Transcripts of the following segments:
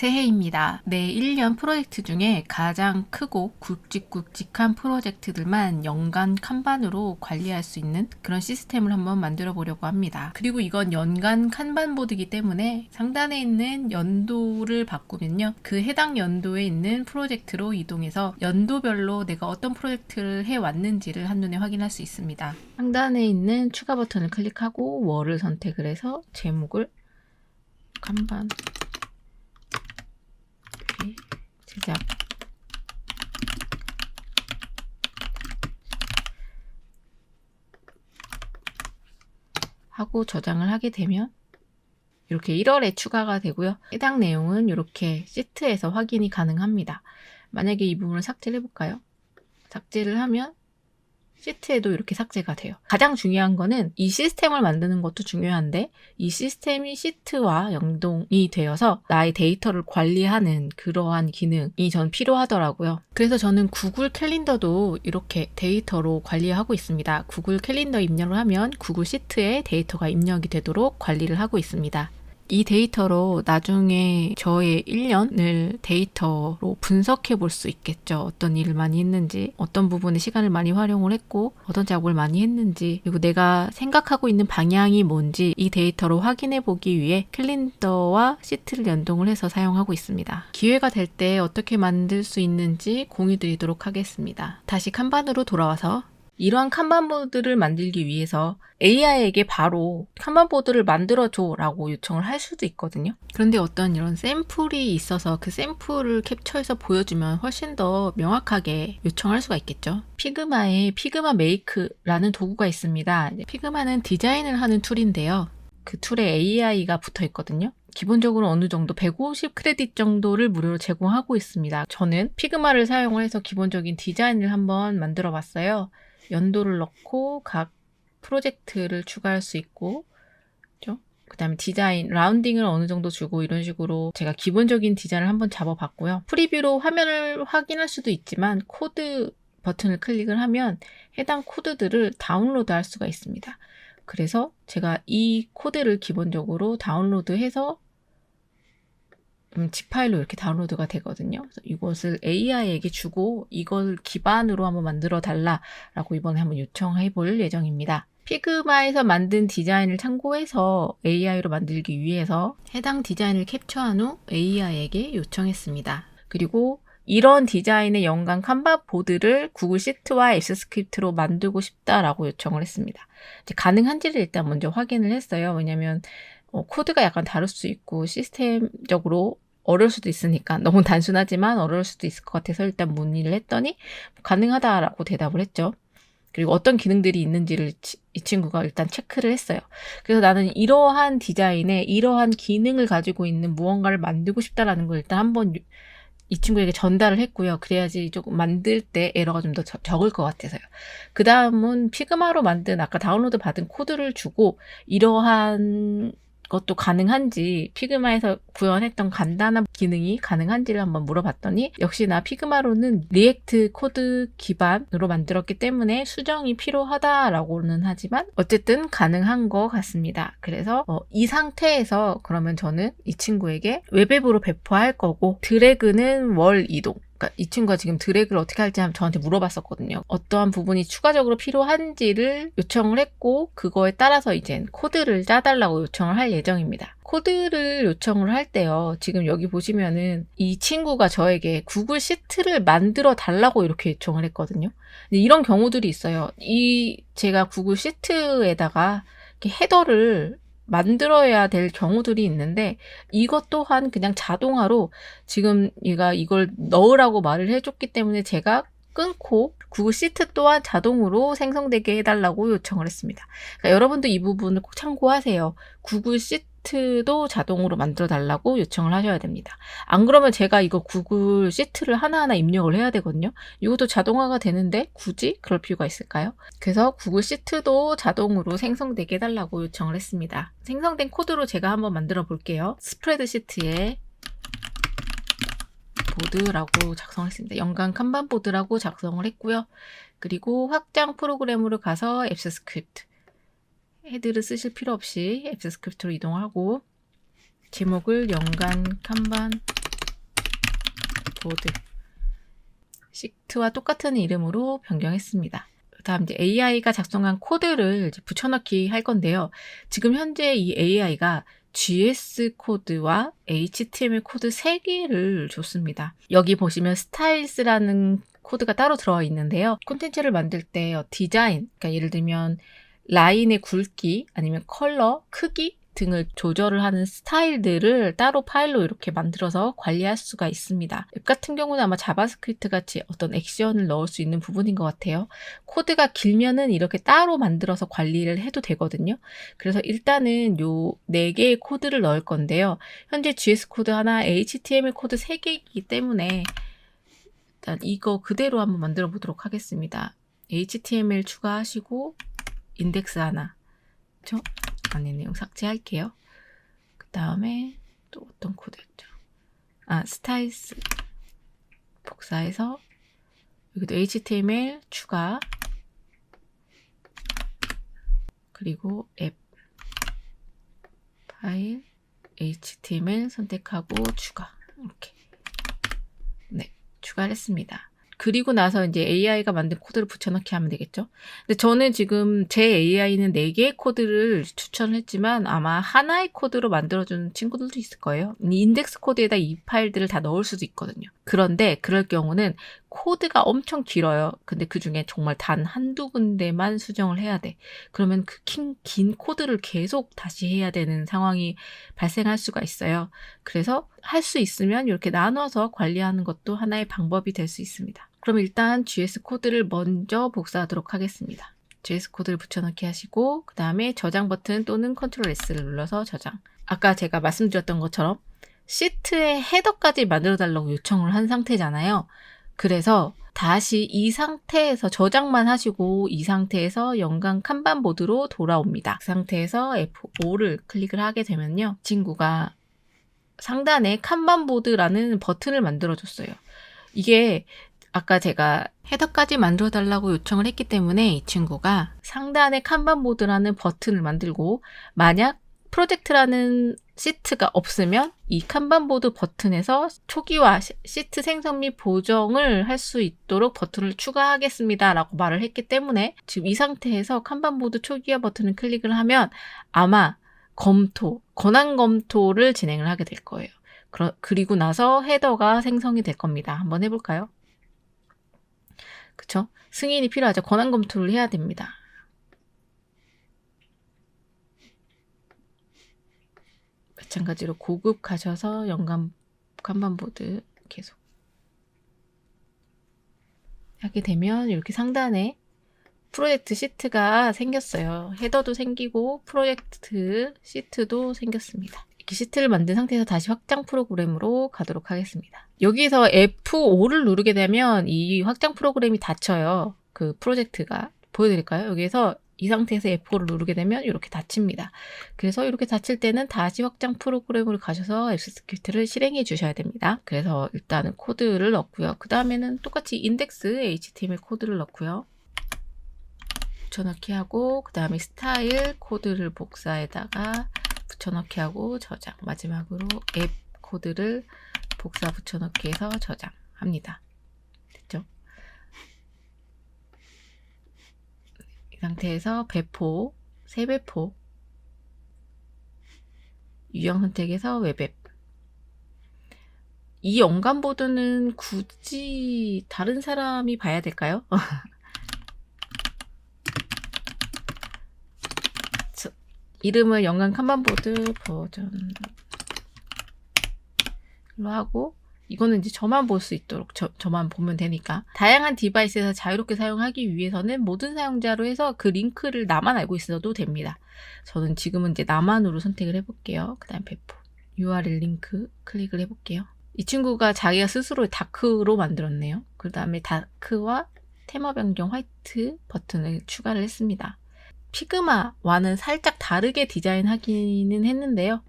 새해입니다. 내 1년 프로젝트 중에 가장 크고 굵직굵직한 프로젝트들만 연간 칸반으로 관리할 수 있는 그런 시스템을 한번 만들어 보려고 합니다. 그리고 이건 연간 칸반 보드이기 때문에 상단에 있는 연도를 바꾸면요. 그 해당 연도에 있는 프로젝트로 이동해서 연도별로 내가 어떤 프로젝트를 해왔는지를 한눈에 확인할 수 있습니다. 상단에 있는 추가 버튼을 클릭하고 월을 선택을 해서 제목을 칸반 제작 하고 저장을 하게 되면 이렇게 1월에 추가가 되고요. 해당 내용은 이렇게 시트에서 확인이 가능합니다. 만약에 이 부분을 삭제를 해볼까요? 삭제를 하면 시트에도 이렇게 삭제가 돼요. 가장 중요한 거는 이 시스템을 만드는 것도 중요한데 이 시스템이 시트와 연동이 되어서 나의 데이터를 관리하는 그러한 기능이 전 필요하더라고요. 그래서 저는 구글 캘린더도 이렇게 데이터로 관리하고 있습니다. 구글 캘린더 입력을 하면 구글 시트에 데이터가 입력이 되도록 관리를 하고 있습니다. 이 데이터로 나중에 저의 1년을 데이터로 분석해 볼 수 있겠죠. 어떤 일을 많이 했는지, 어떤 부분에 시간을 많이 활용을 했고, 어떤 작업을 많이 했는지, 그리고 내가 생각하고 있는 방향이 뭔지 이 데이터로 확인해 보기 위해 캘린더와 시트를 연동을 해서 사용하고 있습니다. 기회가 될 때 어떻게 만들 수 있는지 공유 드리도록 하겠습니다. 다시 칸반으로 돌아와서 이러한 칸반보드를 만들기 위해서 AI에게 바로 칸반보드를 만들어줘 라고 요청을 할 수도 있거든요. 그런데 어떤 이런 샘플이 있어서 그 샘플을 캡처해서 보여주면 훨씬 더 명확하게 요청할 수가 있겠죠. 피그마에 피그마 메이크라는 도구가 있습니다. 피그마는 디자인을 하는 툴인데요. 그 툴에 AI가 붙어 있거든요. 기본적으로 어느 정도 150 크레딧 정도를 무료로 제공하고 있습니다. 저는 피그마를 사용을 해서 기본적인 디자인을 한번 만들어 봤어요. 연도를 넣고 각 프로젝트를 추가할 수 있고, 그 다음에 디자인, 라운딩을 어느 정도 주고 이런 식으로 제가 기본적인 디자인을 한번 잡아봤고요. 프리뷰로 화면을 확인할 수도 있지만 코드 버튼을 클릭을 하면 해당 코드들을 다운로드 할 수가 있습니다. 그래서 제가 이 코드를 기본적으로 다운로드해서 zip 파일로 이렇게 다운로드가 되거든요. 그래서 이것을 AI에게 주고 이걸 기반으로 한번 만들어 달라라고 이번에 한번 요청해 볼 예정입니다. 피그마에서 만든 디자인을 참고해서 AI로 만들기 위해서 해당 디자인을 캡처한 후 AI에게 요청했습니다. 그리고 이런 디자인의 연간 칸반 보드를 구글 시트와 앱스 스크립트로 만들고 싶다라고 요청을 했습니다. 이제 가능한지를 일단 먼저 확인을 했어요. 왜냐면 코드가 약간 다를 수 있고 시스템적으로 어려울 수도 있으니까 너무 단순하지만 어려울 수도 있을 것 같아서 일단 문의를 했더니 가능하다라고 대답을 했죠. 그리고 어떤 기능들이 있는지를 이 친구가 일단 체크를 했어요. 그래서 나는 이러한 디자인에 이러한 기능을 가지고 있는 무언가를 만들고 싶다라는 걸 일단 한번 이 친구에게 전달을 했고요. 그래야지 조금 만들 때 에러가 좀 더 적을 것 같아서요. 그 다음은 피그마로 만든 아까 다운로드 받은 코드를 주고 이러한 것도 가능한지 피그마에서 구현했던 간단한 기능이 가능한지를 한번 물어봤더니 역시나 피그마로는 리액트 코드 기반으로 만들었기 때문에 수정이 필요하다라고는 하지만 어쨌든 가능한 것 같습니다. 그래서 이 상태에서 그러면 저는 이 친구에게 웹앱으로 배포할 거고 드래그는 월 이동, 이 친구가 지금 드래그를 어떻게 할지 저한테 물어봤었거든요. 어떠한 부분이 추가적으로 필요한지를 요청을 했고 그거에 따라서 이제 코드를 짜달라고 요청을 할 예정입니다. 코드를 요청을 할 때요. 지금 여기 보시면은 이 친구가 저에게 구글 시트를 만들어 달라고 이렇게 요청을 했거든요. 근데 이런 경우들이 있어요. 제가 구글 시트에다가 이렇게 헤더를 만들어야 될 경우들이 있는데 이것 또한 그냥 자동화로 지금 얘가 이걸 넣으라고 말을 해줬기 때문에 제가 끊고 구글 시트 또한 자동으로 생성되게 해달라고 요청을 했습니다. 그러니까 여러분도 이 부분을 꼭 참고하세요. 구글 시트도 자동으로 만들어 달라고 요청을 하셔야 됩니다. 안 그러면 제가 이거 구글 시트를 하나하나 입력을 해야 되거든요. 이것도 자동화가 되는데 굳이 그럴 필요가 있을까요? 그래서 구글 시트도 자동으로 생성되게 해달라고 요청을 했습니다. 생성된 코드로 제가 한번 만들어 볼게요. 스프레드시트에 보드라고 작성했습니다. 연간 칸반 보드라고 작성을 했고요. 그리고 확장 프로그램으로 가서 앱스 스크립트 헤드를 쓰실 필요 없이 앱스 스크립트로 이동하고 제목을 연간 칸반 보드 시트와 똑같은 이름으로 변경했습니다. 다음 이제 AI가 작성한 코드를 이제 붙여넣기 할 건데요. 지금 현재 이 AI가 GS 코드와 HTML 코드 3개를 줬습니다. 여기 보시면 스타일스라는 코드가 따로 들어가 있는데요. 콘텐츠를 만들 때 디자인, 그러니까 예를 들면 라인의 굵기 아니면 컬러, 크기 등을 조절을 하는 스타일들을 따로 파일로 이렇게 만들어서 관리할 수가 있습니다. 앱 같은 경우는 아마 자바스크립트 같이 어떤 액션을 넣을 수 있는 부분인 것 같아요. 코드가 길면은 이렇게 따로 만들어서 관리를 해도 되거든요. 그래서 일단은 요 4개의 코드를 넣을 건데요. 현재 GS 코드 하나, HTML 코드 3개이기 때문에 일단 이거 그대로 한번 만들어 보도록 하겠습니다. HTML 추가하시고 인덱스 하나, 그렇죠? 안에 내용 삭제할게요. 그 다음에 또 어떤 코드였죠? 스타일스 복사해서 여기도 HTML 추가, 그리고 앱 파일 HTML 선택하고 추가, 이렇게 추가를 했습니다. 그리고 나서 이제 AI가 만든 코드를 붙여넣기 하면 되겠죠. 근데 저는 지금 제 AI는 4개의 코드를 추천을 했지만 아마 하나의 코드로 만들어주는 친구들도 있을 거예요. 인덱스 코드에다 이 파일들을 다 넣을 수도 있거든요. 그런데 그럴 경우는 코드가 엄청 길어요. 근데 그 중에 정말 단 한두 군데만 수정을 해야 돼. 그러면 그 긴 코드를 계속 다시 해야 되는 상황이 발생할 수가 있어요. 그래서 할 수 있으면 이렇게 나눠서 관리하는 것도 하나의 방법이 될 수 있습니다. 그럼 일단 GS 코드를 먼저 복사하도록 하겠습니다. GS 코드를 붙여넣기 하시고 그 다음에 저장 버튼 또는 Ctrl S를 눌러서 저장. 아까 제가 말씀드렸던 것처럼 시트의 헤더까지 만들어 달라고 요청을 한 상태잖아요. 그래서 다시 이 상태에서 저장만 하시고 이 상태에서 연간 칸반 보드로 돌아옵니다. 그 상태에서 F5를 클릭을 하게 되면요. 친구가 상단에 칸반 보드라는 버튼을 만들어 줬어요. 이게 아까 제가 헤더까지 만들어 달라고 요청을 했기 때문에 이 친구가 상단에 칸반 보드라는 버튼을 만들고 만약 프로젝트라는 시트가 없으면 이 칸반 보드 버튼에서 초기화 시트 생성 및 보정을 할 수 있도록 버튼을 추가하겠습니다 라고 말을 했기 때문에 지금 이 상태에서 칸반 보드 초기화 버튼을 클릭을 하면 아마 권한 검토를 진행을 하게 될 거예요. 그리고 나서 헤더가 생성이 될 겁니다. 한번 해볼까요? 그쵸? 승인이 필요하죠. 권한 검토를 해야 됩니다. 마찬가지로 고급 가셔서 연간 칸반보드 계속 하게 되면 이렇게 상단에 프로젝트 시트가 생겼어요. 헤더도 생기고 프로젝트 시트도 생겼습니다. 이렇게 시트를 만든 상태에서 다시 확장 프로그램으로 가도록 하겠습니다. 여기서 F5를 누르게 되면 이 확장 프로그램이 닫혀요. 그 프로젝트가. 보여드릴까요? 여기서 이 상태에서 F5를 누르게 되면 이렇게 닫힙니다. 그래서 이렇게 닫힐 때는 다시 확장 프로그램으로 가셔서 앱스크립트를 실행해 주셔야 됩니다. 그래서 일단은 코드를 넣고요. 그 다음에는 똑같이 인덱스 HTML 코드를 넣고요. 붙여넣기 하고 그 다음에 스타일 코드를 복사에다가 붙여넣기 하고 저장. 마지막으로 앱 코드를 복사 붙여넣기 해서 저장합니다. 됐죠? 이 상태에서 배포, 세배포, 유형 선택에서 웹앱. 이 연간보드는 굳이 다른 사람이 봐야 될까요? 이름을 연간 칸반보드 버전로 하고 이거는 이제 저만 볼 수 있도록 저만 보면 되니까 다양한 디바이스에서 자유롭게 사용하기 위해서는 모든 사용자로 해서 그 링크를 나만 알고 있어도 됩니다. 저는 지금은 이제 나만으로 선택을 해볼게요. 그 다음 배포 URL 링크 클릭을 해볼게요. 이 친구가 자기가 스스로 다크로 만들었네요. 그 다음에 다크와 테마 변경 화이트 버튼을 추가를 했습니다. 피그마와는 살짝 다르게 디자인하기는 했는데요.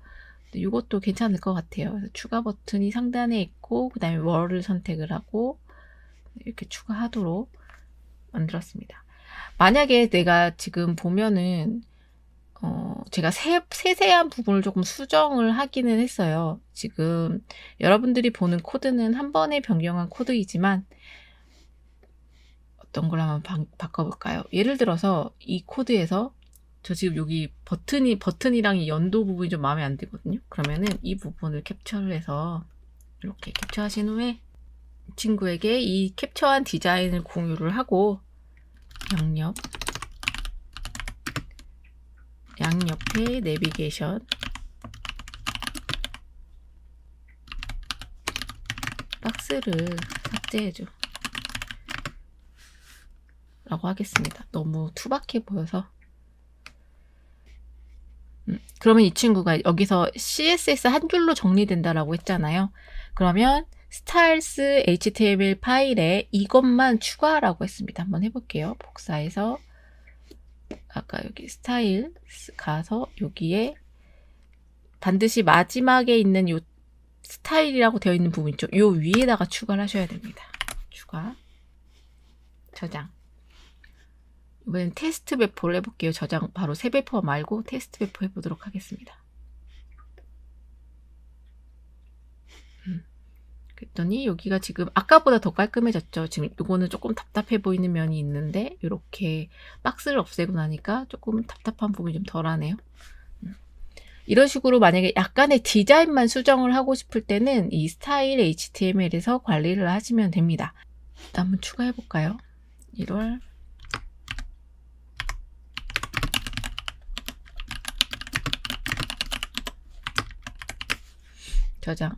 이것도 괜찮을 것 같아요. 그래서 추가 버튼이 상단에 있고 그 다음에 월을 선택을 하고 이렇게 추가하도록 만들었습니다. 만약에 내가 지금 보면은 제가 세세한 부분을 조금 수정을 하기는 했어요. 지금 여러분들이 보는 코드는 한 번에 변경한 코드이지만 어떤 걸 한번 바꿔볼까요? 예를 들어서 이 코드에서 저 지금 여기 버튼이랑 이 연도 부분이 좀 마음에 안 들거든요. 그러면은 이 부분을 캡처를 해서 이렇게 캡처하신 후에 친구에게 이 캡처한 디자인을 공유를 하고 양옆에 내비게이션 박스를 삭제해줘 라고 하겠습니다. 너무 투박해 보여서. 그러면 이 친구가 여기서 CSS 한 줄로 정리된다라고 했잖아요. 그러면 스타일스 HTML 파일에 이것만 추가라고 했습니다. 한번 해볼게요. 복사해서 아까 여기 스타일 가서 여기에 반드시 마지막에 있는 요 스타일이라고 되어 있는 부분 있죠. 요 위에다가 추가를 하셔야 됩니다. 추가, 저장. 이번엔 테스트 배포를 해볼게요. 저장 바로 새 배포 말고 테스트 배포 해보도록 하겠습니다. 그랬더니 여기가 지금 아까보다 더 깔끔해졌죠. 지금 이거는 조금 답답해 보이는 면이 있는데 이렇게 박스를 없애고 나니까 조금 답답한 부분이 좀 덜하네요. 이런 식으로 만약에 약간의 디자인만 수정을 하고 싶을 때는 이 스타일 HTML에서 관리를 하시면 됩니다. 일단 한번 추가해 볼까요? 1월 저장.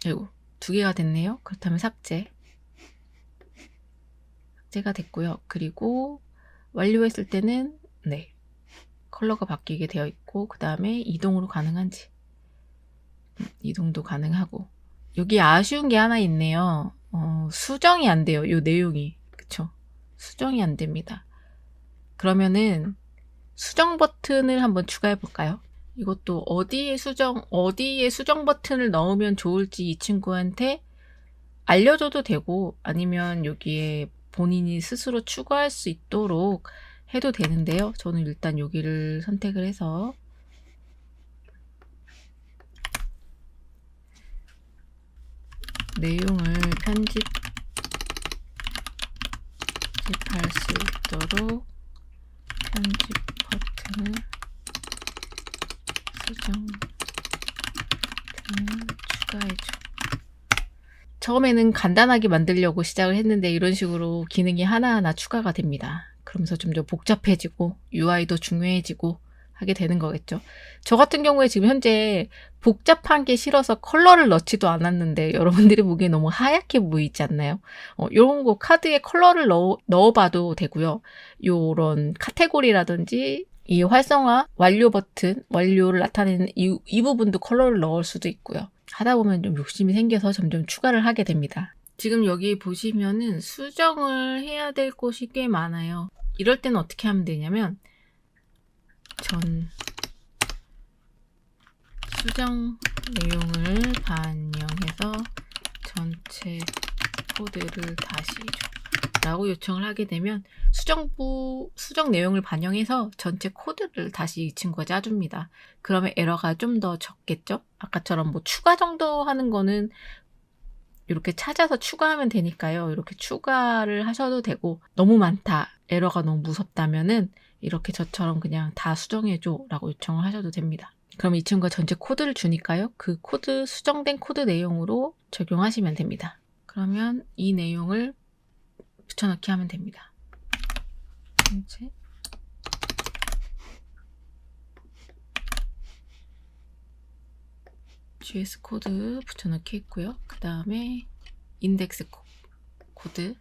아이고, 2개가 됐네요. 그렇다면 삭제가 됐고요. 그리고 완료했을 때는 네, 컬러가 바뀌게 되어 있고 그 다음에 이동으로 가능한지 이동도 가능하고 여기 아쉬운 게 하나 있네요. 수정이 안 돼요. 요 내용이. 그쵸? 수정이 안 됩니다. 그러면은 수정 버튼을 한번 추가해 볼까요? 이것도 어디에 수정 버튼을 넣으면 좋을지 이 친구한테 알려줘도 되고 아니면 여기에 본인이 스스로 추가할 수 있도록 해도 되는데요. 저는 일단 여기를 선택을 해서 내용을 편집할 수 있도록 편집 버튼을 수정 버튼을 추가해줘. 처음에는 간단하게 만들려고 시작을 했는데 이런 식으로 기능이 하나하나 추가가 됩니다. 그러면서 좀 더 복잡해지고 UI도 중요해지고 하게 되는 거겠죠. 저 같은 경우에 지금 현재 복잡한 게 싫어서 컬러를 넣지도 않았는데 여러분들이 보기에 너무 하얗게 보이지 않나요? 이런 거 카드에 컬러를 넣어봐도 되고요. 이런 카테고리라든지 이 활성화 완료 버튼, 완료를 나타내는 이 부분도 컬러를 넣을 수도 있고요. 하다 보면 좀 욕심이 생겨서 점점 추가를 하게 됩니다. 지금 여기 보시면은 수정을 해야 될 곳이 꽤 많아요. 이럴 때는 어떻게 하면 되냐면 전 수정 내용을 반영해서 전체 코드를 다시 라고 요청을 하게 되면 수정 내용을 반영해서 전체 코드를 다시 이 친구가 짜줍니다. 그러면 에러가 좀 더 적겠죠? 아까처럼 뭐 추가 정도 하는 거는 이렇게 찾아서 추가하면 되니까요. 이렇게 추가를 하셔도 되고 너무 많다, 에러가 너무 무섭다면은 이렇게 저처럼 그냥 다 수정해줘 라고 요청을 하셔도 됩니다. 그럼 이 친구가 전체 코드를 주니까요. 그 코드, 수정된 코드 내용으로 적용하시면 됩니다. 그러면 이 내용을 붙여넣기 하면 됩니다. 전체 GS 코드 붙여넣기 했고요. 그 다음에 인덱스 코드,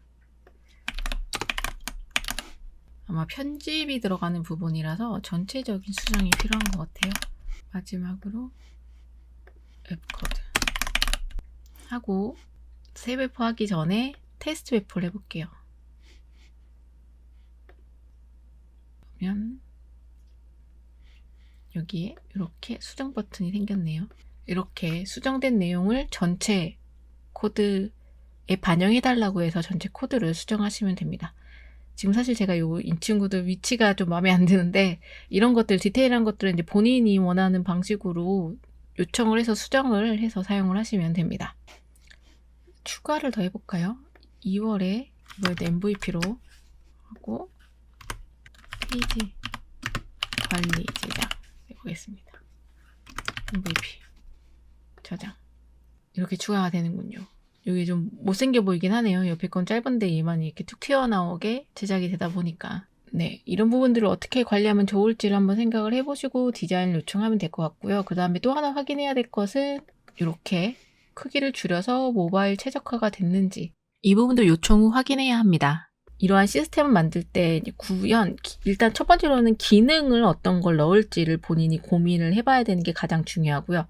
아마 편집이 들어가는 부분이라서 전체적인 수정이 필요한 것 같아요. 마지막으로 앱 코드 하고 새 배포하기 전에 테스트 배포를 해볼게요. 그러면 여기에 이렇게 수정 버튼이 생겼네요. 이렇게 수정된 내용을 전체 코드에 반영해 달라고 해서 전체 코드를 수정하시면 됩니다. 지금 사실 제가 이 친구들 위치가 좀 마음에 안 드는데 이런 것들 디테일한 것들은 이제 본인이 원하는 방식으로 요청을 해서 수정을 해서 사용을 하시면 됩니다. 추가를 더 해볼까요? 2월에 이번에도 MVP로 하고 페이지 관리 제작 해보겠습니다. MVP 저장 이렇게 추가가 되는군요. 이게 좀 못생겨 보이긴 하네요. 옆에 건 짧은데 얘만 이렇게 툭 튀어나오게 제작이 되다 보니까. 네, 이런 부분들을 어떻게 관리하면 좋을지를 한번 생각을 해보시고 디자인을 요청하면 될 것 같고요. 그 다음에 또 하나 확인해야 될 것은 이렇게 크기를 줄여서 모바일 최적화가 됐는지 이 부분도 요청 후 확인해야 합니다. 이러한 시스템을 만들 때 일단 첫 번째로는 기능을 어떤 걸 넣을지를 본인이 고민을 해봐야 되는 게 가장 중요하고요.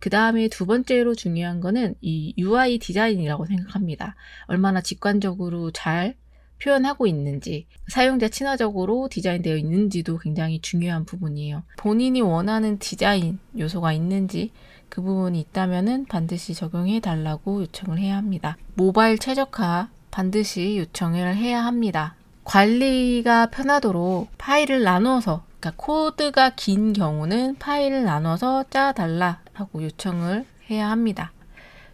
그 다음에 두 번째로 중요한 거는 이 UI 디자인이라고 생각합니다. 얼마나 직관적으로 잘 표현하고 있는지, 사용자 친화적으로 디자인되어 있는지도 굉장히 중요한 부분이에요. 본인이 원하는 디자인 요소가 있는지 그 부분이 있다면은 반드시 적용해 달라고 요청을 해야 합니다. 모바일 최적화 반드시 요청을 해야 합니다. 관리가 편하도록 파일을 나눠서, 그러니까 코드가 긴 경우는 파일을 나눠서 짜달라고 요청을 해야 합니다.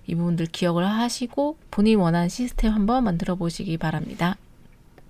이 부분들 기억을 하시고 본인 원하는 시스템 한번 만들어 보시기 바랍니다.